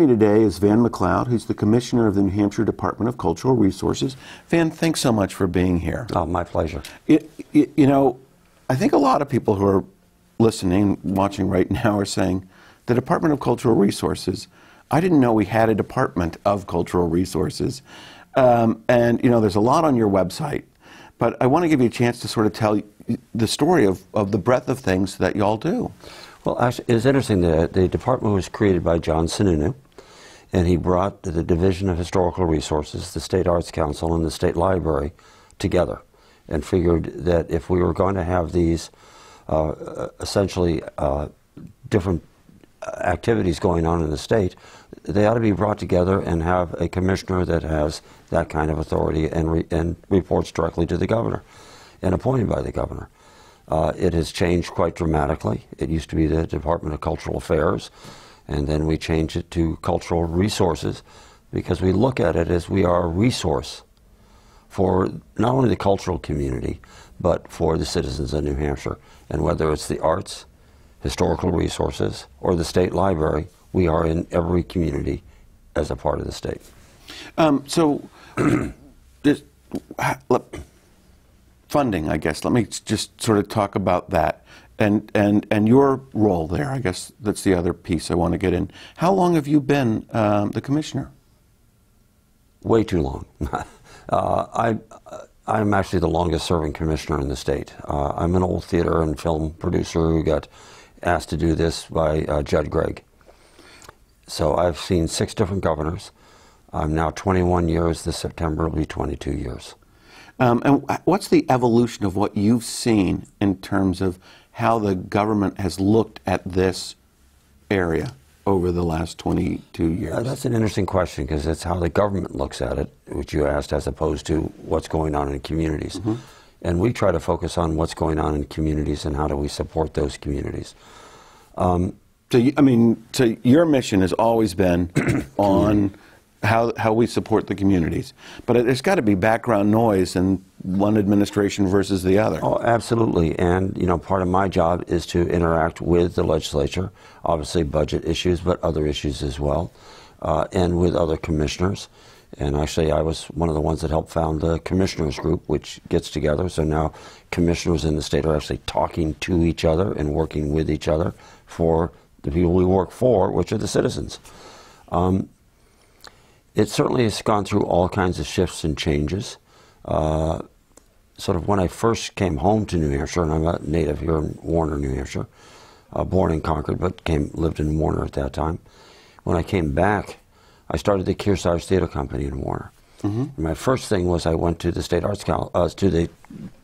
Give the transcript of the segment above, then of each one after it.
me today is Van McLeod, who's the Commissioner of the New Hampshire Department of Cultural Resources. Van, thanks so much for being here. Oh, my pleasure. You know, I think a lot of people who are listening, watching right now are saying, the Department of Cultural Resources, I didn't know we had a Department of Cultural Resources. And, you know, there's a lot on your website, but I want to give you a chance to sort of tell the story of the breadth of things that y'all do. Well, actually, it's interesting that the department was created by John Sununu, and he brought the Division of Historical Resources, the State Arts Council, and the State Library together, and figured that if we were going to have these essentially different activities going on in the state, they ought to be brought together and have a commissioner that has that kind of authority and reports directly to the governor and appointed by the governor. It has changed quite dramatically. It used to be the Department of Cultural Affairs, and then we changed it to Cultural Resources, because we look at it as we are a resource for not only the cultural community, but for the citizens of New Hampshire. And whether it's the arts, historical resources, or the state library, we are in every community as a part of the state. So, funding, I guess. Let me just sort of talk about that and your role there. I guess that's the other piece I want to get in. How long have you been the commissioner? Way too long. I'm actually the longest serving commissioner in the state. I'm an old theater and film producer who got asked to do this by Judd Gregg. So I've seen 6 different governors. I'm now 21 years. This September will be 22 years. And what's the evolution of what you've seen in terms of how the government has looked at this area over the last 22 years? That's an interesting question, because it's how the government looks at it, which you asked, as opposed to what's going on in communities. Mm-hmm. And we try to focus on what's going on in communities and how do we support those communities. So your mission has always been on how we support the communities. But there's got to be background noise in one administration versus the other. Oh, absolutely. And, you know, part of my job is to interact with the legislature, obviously budget issues, but other issues as well, and with other commissioners. And actually, I was one of the ones that helped found the commissioners group, which gets together. So now commissioners in the state are actually talking to each other and working with each other for the people we work for, which are the citizens. It certainly has gone through all kinds of shifts and changes. Sort of when I first came home to New Hampshire, and I'm a native here in Warner, New Hampshire, born in Concord, but lived in Warner at that time. When I came back, I started the Kearsarge Theater Company in Warner. Mm-hmm. And my first thing was I went to the State Arts to the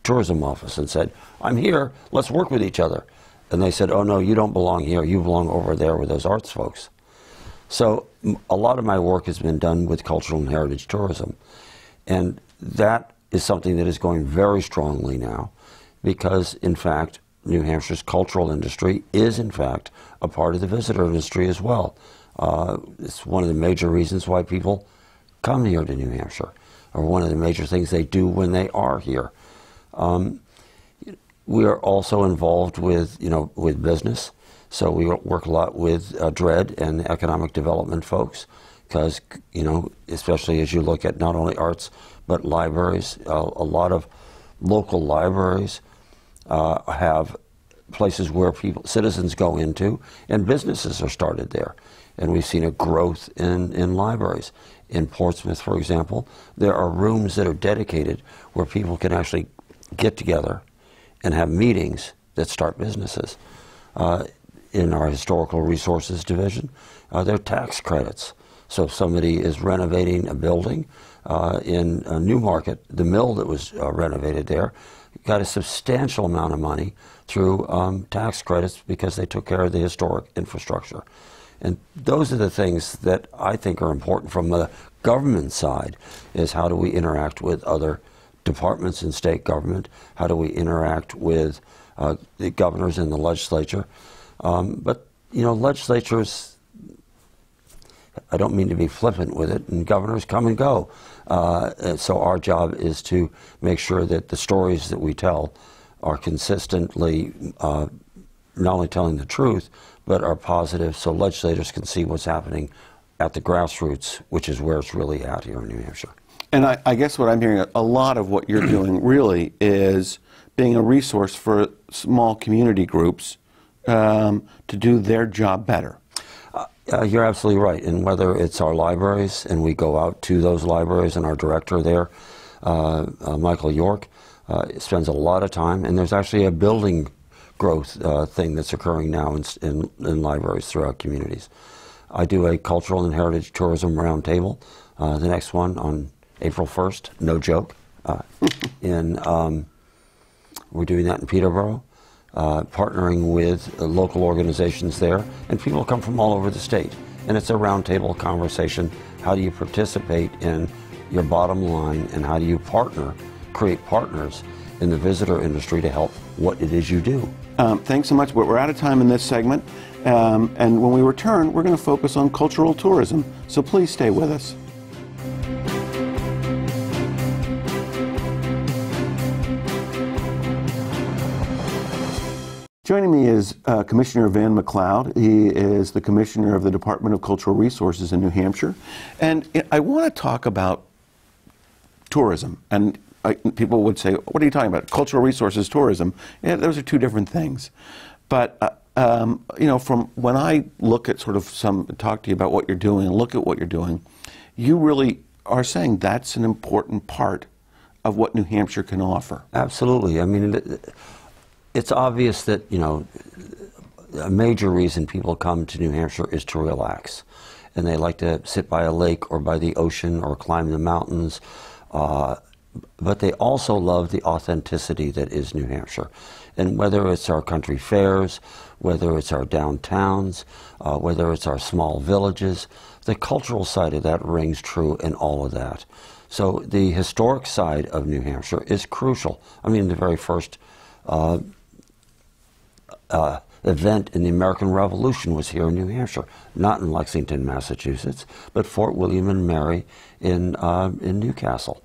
tourism office and said, "I'm here, let's work with each other." And they said, "Oh no, you don't belong here, you belong over there with those arts folks." So a lot of my work has been done with cultural and heritage tourism. And that is something that is going very strongly now, because in fact, New Hampshire's cultural industry is in fact a part of the visitor industry as well. It's one of the major reasons why people come here to New Hampshire, or one of the major things they do when they are here. We are also involved with, with business. So we work a lot with DRED and the economic development folks, because, especially as you look at not only arts, but libraries, a lot of local libraries have places where citizens go into, and businesses are started there. And we've seen a growth in libraries. In Portsmouth, for example, there are rooms that are dedicated where people can actually get together and have meetings that start businesses. In our Historical Resources Division, there are tax credits. So if somebody is renovating a building in Newmarket, the mill that was renovated there got a substantial amount of money through tax credits because they took care of the historic infrastructure. And those are the things that I think are important from the government side, is how do we interact with other departments in state government? How do we interact with the governors in the legislature? But, legislatures, I don't mean to be flippant with it, and governors come and go. So our job is to make sure that the stories that we tell are consistently not only telling the truth, but are positive, so legislators can see what's happening at the grassroots, which is where it's really at here in New Hampshire. And I guess what I'm hearing, a lot of what you're doing really is being a resource for small community groups to do their job better. You're absolutely right. And whether it's our libraries, and we go out to those libraries, and our director there, Michael York, spends a lot of time, and there's actually a building growth thing that's occurring now in libraries throughout communities. I do a cultural and heritage tourism roundtable, the next one on April 1st, no joke. We're doing that in Peterborough, partnering with local organizations there, and people come from all over the state. And it's a roundtable conversation. How do you participate in your bottom line, and how do you create partners in the visitor industry to help what it is you do? Thanks so much. We're out of time in this segment, and when we return, we're going to focus on cultural tourism, so please stay with us. Joining me is Commissioner Van McLeod. He is the Commissioner of the Department of Cultural Resources in New Hampshire. And I want to talk about tourism. And people would say, what are you talking about? Cultural resources, tourism. Yeah, those are two different things. But, you know, from when I look at talk to you about what you're doing and look at what you're doing, you really are saying that's an important part of what New Hampshire can offer. Absolutely. I mean, it's obvious that, you know, a major reason people come to New Hampshire is to relax. And they like to sit by a lake or by the ocean or climb the mountains. But they also love the authenticity that is New Hampshire. And whether it's our country fairs, whether it's our downtowns, whether it's our small villages, the cultural side of that rings true in all of that. So the historic side of New Hampshire is crucial. I mean, the very first event in the American Revolution was here in New Hampshire, not in Lexington, Massachusetts, but Fort William and Mary in Newcastle.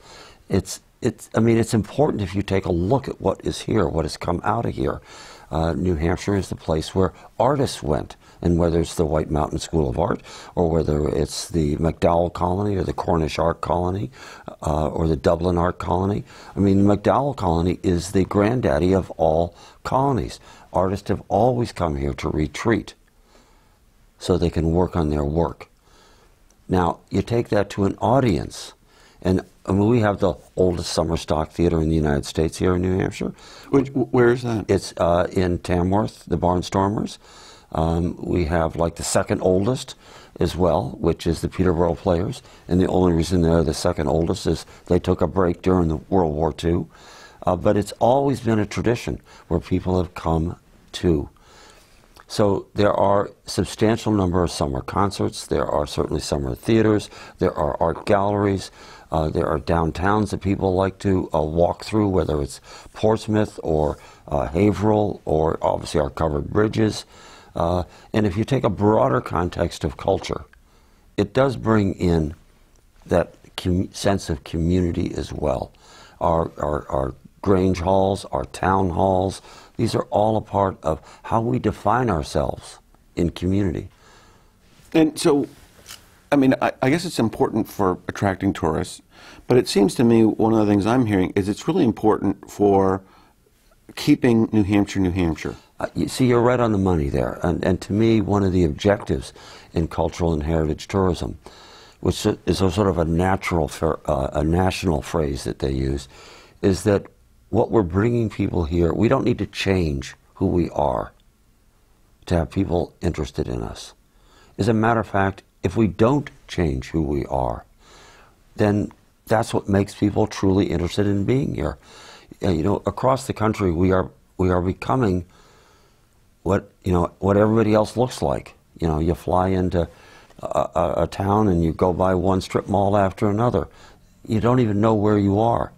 I mean, it's important if you take a look at what is here, what has come out of here. New Hampshire is the place where artists went, and whether it's the White Mountain School of Art, or whether it's the McDowell Colony, or the Cornish Art Colony, or the Dublin Art Colony. I mean, the McDowell Colony is the granddaddy of all colonies. Artists have always come here to retreat so they can work on their work. Now, you take that to an audience, and I mean, we have the oldest summer stock theater in the United States here in New Hampshire. Where is that? It's in Tamworth, the Barnstormers. We have like the second oldest as well, which is the Peterborough Players. And the only reason they're the second oldest is they took a break during the World War II. But it's always been a tradition where people have come to. So there are a substantial number of summer concerts. There are certainly summer theaters. There are art galleries. There are downtowns that people like to walk through, whether it's Portsmouth or Haverhill, or obviously our covered bridges. And if you take a broader context of culture, it does bring in that sense of community as well. Our Grange halls, our town halls, these are all a part of how we define ourselves in community. And so, I mean, I guess it's important for attracting tourists, but it seems to me one of the things I'm hearing is it's really important for keeping New Hampshire, New Hampshire. You see, you're right on the money there. And to me, one of the objectives in cultural and heritage tourism, which is a sort of a national phrase that they use, is that what we're bringing people here, we don't need to change who we are to have people interested in us. As a matter of fact, if we don't change who we are, then that's what makes people truly interested in being here. You know, across the country, we are becoming what everybody else looks like. You know, you fly into a town and you go by one strip mall after another. You don't even know where you are.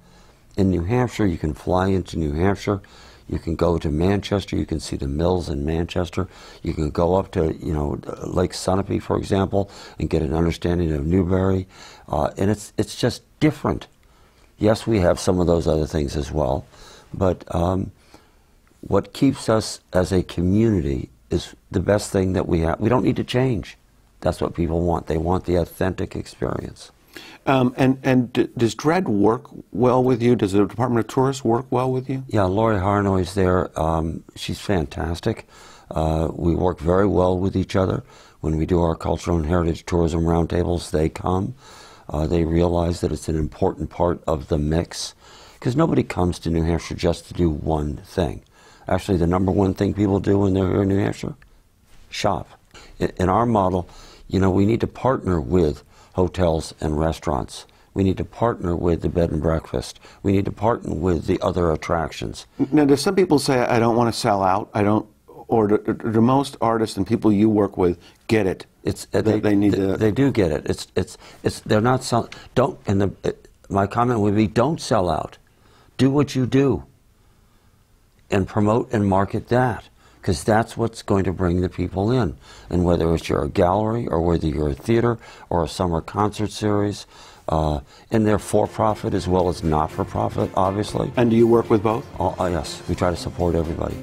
In New Hampshire, you can fly into New Hampshire. You can go to Manchester. You can see the mills in Manchester. You can go up to, you know, Lake Sunapee, for example, and get an understanding of Newbury. And it's just different. Yes, we have some of those other things as well, but what keeps us as a community is the best thing that we have. We don't need to change. That's what people want. They want the authentic experience. Does DRED work well with you? Does the Department of Tourists work well with you? Yeah, Lori Harnoy's there. She's fantastic. We work very well with each other. When we do our cultural and heritage tourism roundtables, they come. They realize that it's an important part of the mix, because nobody comes to New Hampshire just to do one thing. Actually, the number one thing people do when they're here in New Hampshire, shop. In our model, you know, we need to partner with hotels and restaurants. We need to partner with the bed and breakfast. We need to partner with the other attractions. Now, do some people say, I don't want to sell out? I don't, or do most artists and people you work with get it? They need to. They do get it. They're not sell. Don't. And my comment would be, don't sell out. Do what you do. And promote and market that, because that's what's going to bring the people in. And whether it's you're a gallery, or whether you're a theater, or a summer concert series, and they're for-profit as well as not-for-profit, obviously. And do you work with both? Yes, we try to support everybody.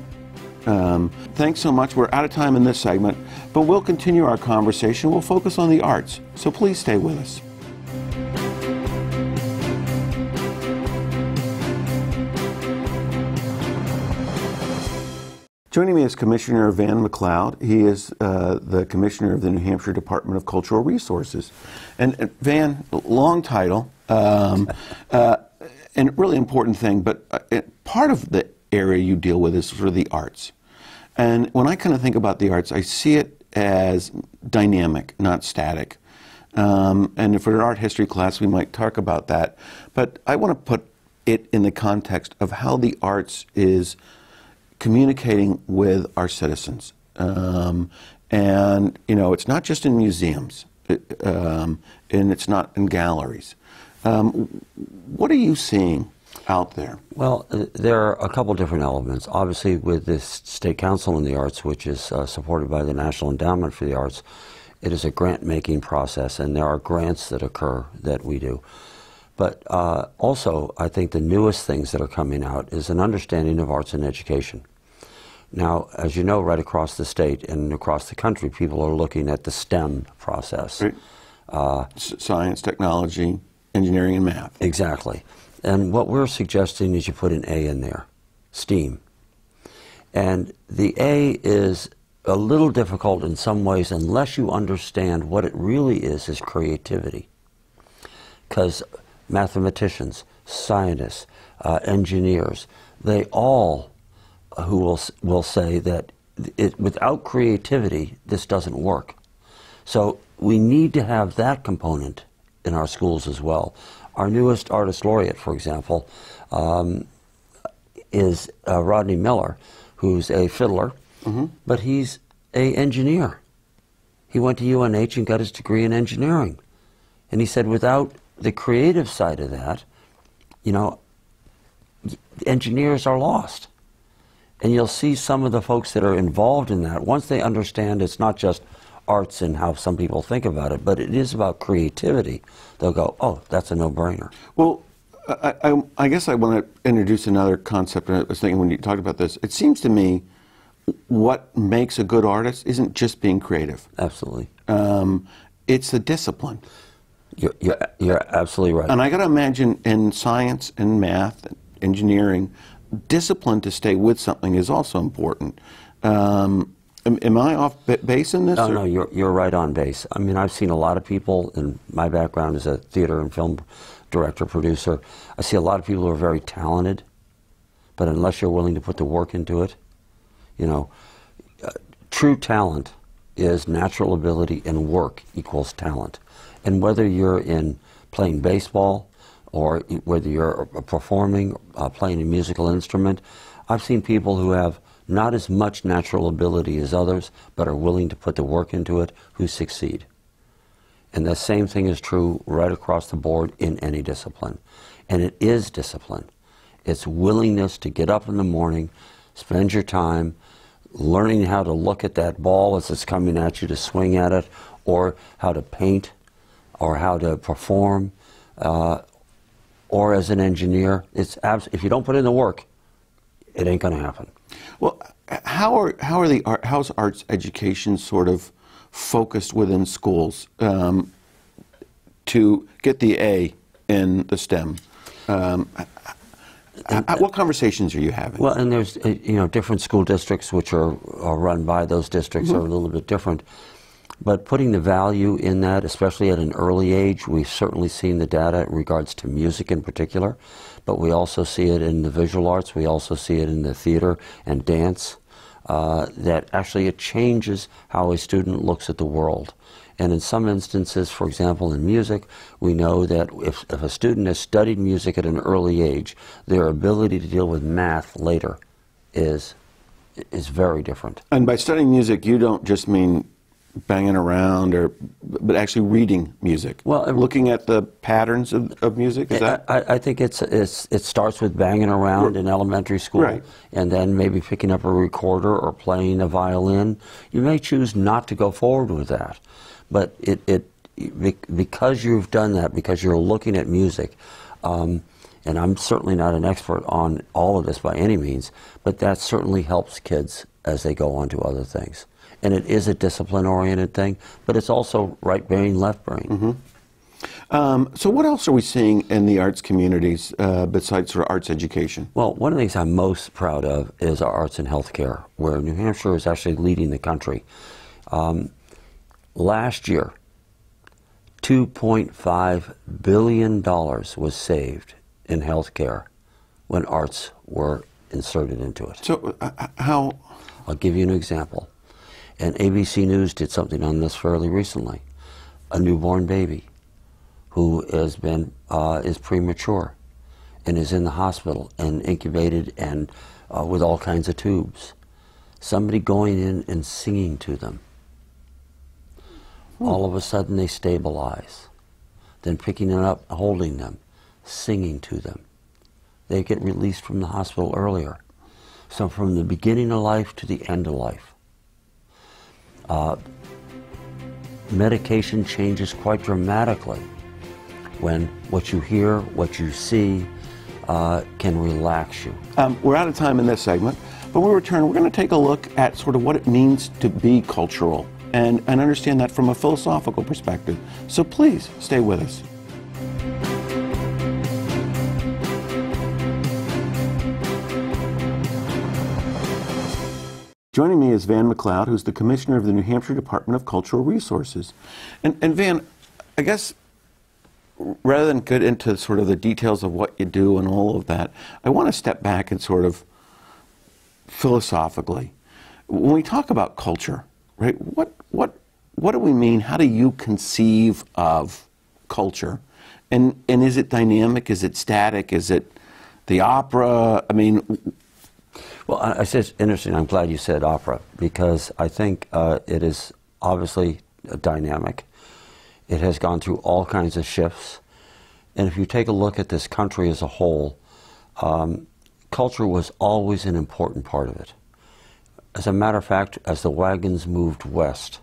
Thanks so much. We're out of time in this segment, but we'll continue our conversation. We'll focus on the arts, so please stay with us. Joining me is Commissioner Van McLeod. He is the Commissioner of the New Hampshire Department of Cultural Resources. And Van, long title, and really important thing, but part of the area you deal with is sort of the arts. And when I kind of think about the arts, I see it as dynamic, not static. And if we're in art history class, we might talk about that. But I want to put it in the context of how the arts is communicating with our citizens. And, you know, it's not just in museums, and it's not in galleries. What are you seeing out there? Well, there are a couple different elements. Obviously, with this State Council in the Arts, which is supported by the National Endowment for the Arts, it is a grant-making process, and there are grants that occur that we do. But also, I think the newest things that are coming out is an understanding of arts and education. Now, as you know, right across the state and across the country, people are looking at the STEM process. Right. Science, technology, engineering, and math. Exactly. And what we're suggesting is you put an A in there, STEAM. And the A is a little difficult in some ways unless you understand what it really is creativity. Because mathematicians, scientists, engineers, they all who will say that without creativity, this doesn't work. So we need to have that component in our schools as well. Our newest artist laureate, for example, is Rodney Miller, who's a fiddler, but he's an engineer. He went to UNH and got his degree in engineering. And he said without the creative side of that, you know, engineers are lost. And you'll see some of the folks that are involved in that, once they understand it's not just arts and how some people think about it, but it is about creativity, they'll go, oh, that's a no-brainer. Well, I guess I want to introduce another concept. I was thinking when you talked about this, it seems to me what makes a good artist isn't just being creative. Absolutely. It's the discipline. You're absolutely right. And I got to imagine in science and math and engineering, discipline to stay with something is also important. Am I off base in this? No, you're right on base. I mean, I've seen a lot of people, in my background as a theater and film director, producer, I see a lot of people who are very talented, but unless you're willing to put the work into it, you know, true talent is natural ability, and work equals talent. And whether you're in playing baseball, or whether you're performing, playing a musical instrument, I've seen people who have not as much natural ability as others, but are willing to put the work into it, who succeed. And the same thing is true right across the board in any discipline. And it is discipline. It's willingness to get up in the morning, spend your time learning how to look at that ball as it's coming at you, to swing at it, or how to paint, or how to perform, or as an engineer. If you don't put in the work, it ain't going to happen. Well, how's arts education sort of focused within schools to get the A in the STEM. What conversations are you having? Well, and there's different school districts which are run by those districts are a little bit different. But putting the value in that, especially at an early age, we've certainly seen the data in regards to music in particular, but we also see it in the visual arts, we also see it in the theater and dance, that actually it changes how a student looks at the world. And in some instances, for example, in music, we know that if a student has studied music at an early age, their ability to deal with math later is very different. And by studying music, you don't just mean banging around, but actually reading music. Well, looking at the patterns of music. Is that? I think it starts with banging around in elementary school, right, and then maybe picking up a recorder or playing a violin. You may choose not to go forward with that, but because you've done that, because you're looking at music. And I'm certainly not an expert on all of this by any means, but that certainly helps kids as they go on to other things. And it is a discipline-oriented thing, but it's also right brain, left brain. So what else are we seeing in the arts communities besides sort of arts education? Well, one of the things I'm most proud of is our arts and healthcare, where New Hampshire is actually leading the country. Last year, $2.5 billion was saved in healthcare when arts were inserted into it. So how? I'll give you an example. And ABC News did something on this fairly recently. A newborn baby who has been is premature and is in the hospital and incubated and with all kinds of tubes. Somebody going in and singing to them. All of a sudden they stabilize. Then picking it up, holding them, singing to them. They get released from the hospital earlier. So from the beginning of life to the end of life. Medication changes quite dramatically when what you hear, what you see, can relax you. We're out of time in this segment, but when we return, we're going to take a look at sort of what it means to be cultural and understand that from a philosophical perspective. So please stay with us. Joining me is Van McLeod, who's the Commissioner of the New Hampshire Department of Cultural Resources. And Van, I guess rather than get into sort of the details of what you do and all of that, I want to step back and sort of philosophically. When we talk about culture, right, what do we mean? How do you conceive of culture? And is it dynamic? Is it static? Is it the opera? I mean... Well, it's interesting. I'm glad you said opera, because I think it is obviously dynamic. It has gone through all kinds of shifts. And if you take a look at this country as a whole, culture was always an important part of it. As a matter of fact, as the wagons moved west,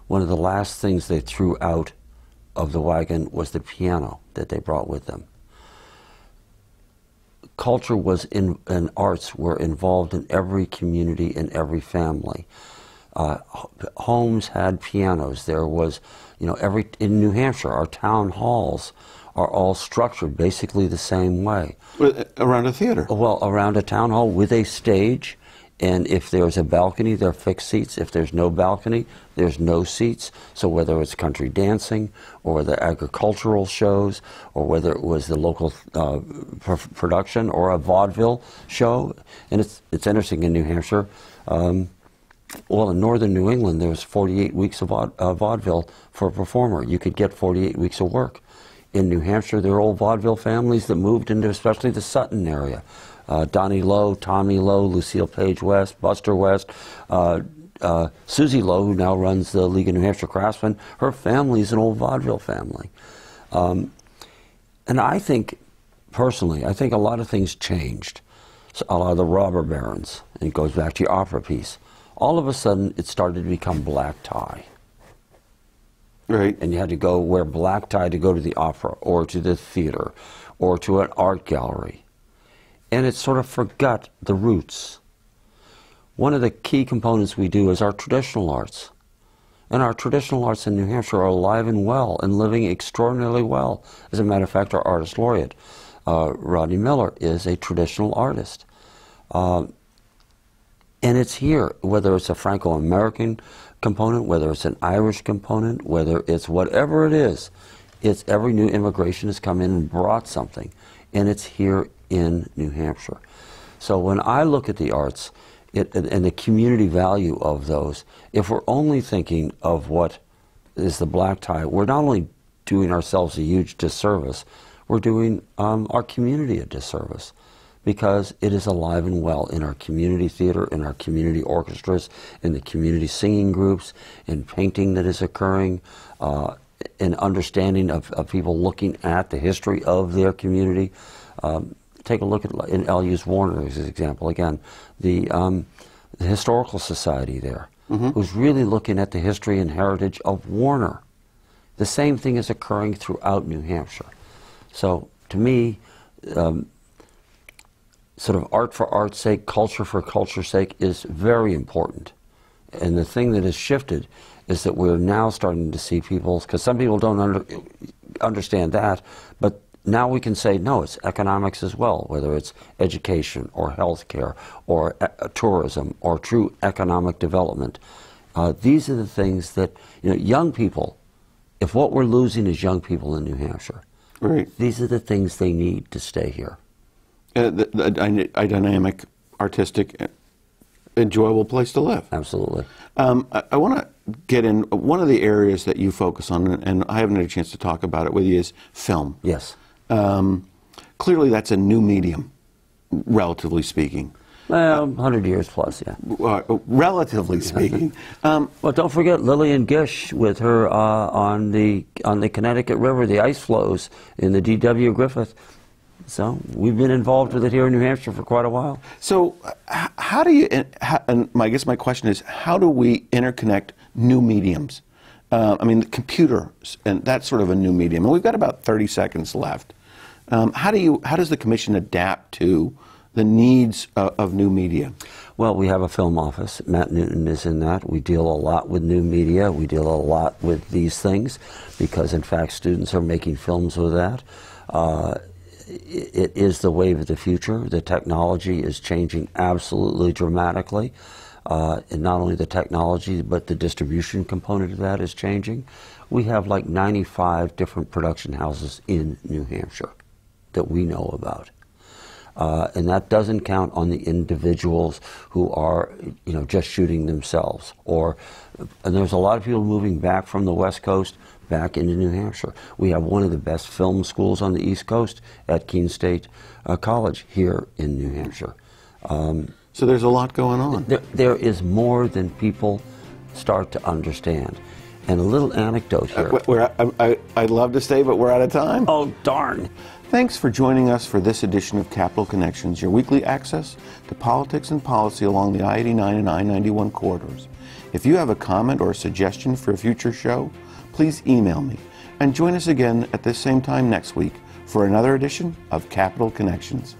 one of the last things they threw out of the wagon was the piano that they brought with them. Culture was and arts were involved in every community, in every family. Homes had pianos. There was, in New Hampshire, our town halls are all structured basically the same way. Around a theater? Well, around a town hall with a stage. And if there's a balcony, there are fixed seats. If there's no balcony, there's no seats. So whether it's country dancing or the agricultural shows or whether it was the local production or a vaudeville show. And it's interesting in New Hampshire. Well, in northern New England, there was 48 weeks of vaudeville for a performer. You could get 48 weeks of work. In New Hampshire, there are old vaudeville families that moved into especially the Sutton area. Donnie Lowe, Tommy Lowe, Lucille Page West, Buster West, Susie Lowe, who now runs the League of New Hampshire Craftsmen. Her family is an old vaudeville family. And I think, personally, I think a lot of things changed. So a lot of the robber barons, and it goes back to your opera piece. All of a sudden, it started to become black tie. Right. And you had to go wear black tie to go to the opera or to the theater or to an art gallery. And it sort of forgot the roots. One of the key components we do is our traditional arts. And our traditional arts in New Hampshire are alive and well and living extraordinarily well. As a matter of fact, our artist laureate, Rodney Miller, is a traditional artist. And it's here, whether it's a Franco-American component, whether it's an Irish component, whether it's whatever it is, it's every new immigration has come in and brought something, and it's here in New Hampshire. So when I look at the arts and the community value of those, if we're only thinking of what is the black tie, we're not only doing ourselves a huge disservice, we're doing our community a disservice, because it is alive and well in our community theater, in our community orchestras, in the community singing groups, in painting that is occurring, in understanding of people looking at the history of their community. Take a look at, and I'll use Warner as an example again, the Historical Society there, who's really looking at the history and heritage of Warner. The same thing is occurring throughout New Hampshire. So to me, sort of art for art's sake, culture for culture's sake is very important. And the thing that has shifted is that we're now starting to see people, because some people don't understand that, but now we can say, no, it's economics as well, whether it's education or healthcare or tourism or true economic development. These are the things that, young people, if what we're losing is young people in New Hampshire, right, these are the things they need to stay here. A dynamic, artistic, enjoyable place to live. Absolutely. I want to get in, one of the areas that you focus on, and I haven't had a chance to talk about it with you, is film. Yes. Clearly that's a new medium, relatively speaking. Well, 100 years plus, yeah. Relatively speaking. Well, don't forget Lillian Gish with her on the Connecticut River, the ice flows in the D.W. Griffith. So we've been involved with it here in New Hampshire for quite a while. So how do you, and I guess my question is, how do we interconnect new mediums? I mean, the computers, and that's sort of a new medium. And we've got about 30 seconds left. How does the Commission adapt to the needs of new media? Well, we have a film office. Matt Newton is in that. We deal a lot with new media. We deal a lot with these things because, in fact, students are making films with that. It is the wave of the future. The technology is changing absolutely dramatically. And not only the technology, but the distribution component of that is changing. We have like 95 different production houses in New Hampshire that we know about. And that doesn't count on the individuals who are, just shooting themselves. And there's a lot of people moving back from the West Coast back into New Hampshire. We have one of the best film schools on the East Coast at Keene State College here in New Hampshire. So there's a lot going on. There is more than people start to understand. And a little anecdote here. I'd love to stay, but we're out of time. Oh, darn. Thanks for joining us for this edition of Capital Connections, your weekly access to politics and policy along the I-89 and I-91 corridors. If you have a comment or a suggestion for a future show, please email me. And join us again at this same time next week for another edition of Capital Connections.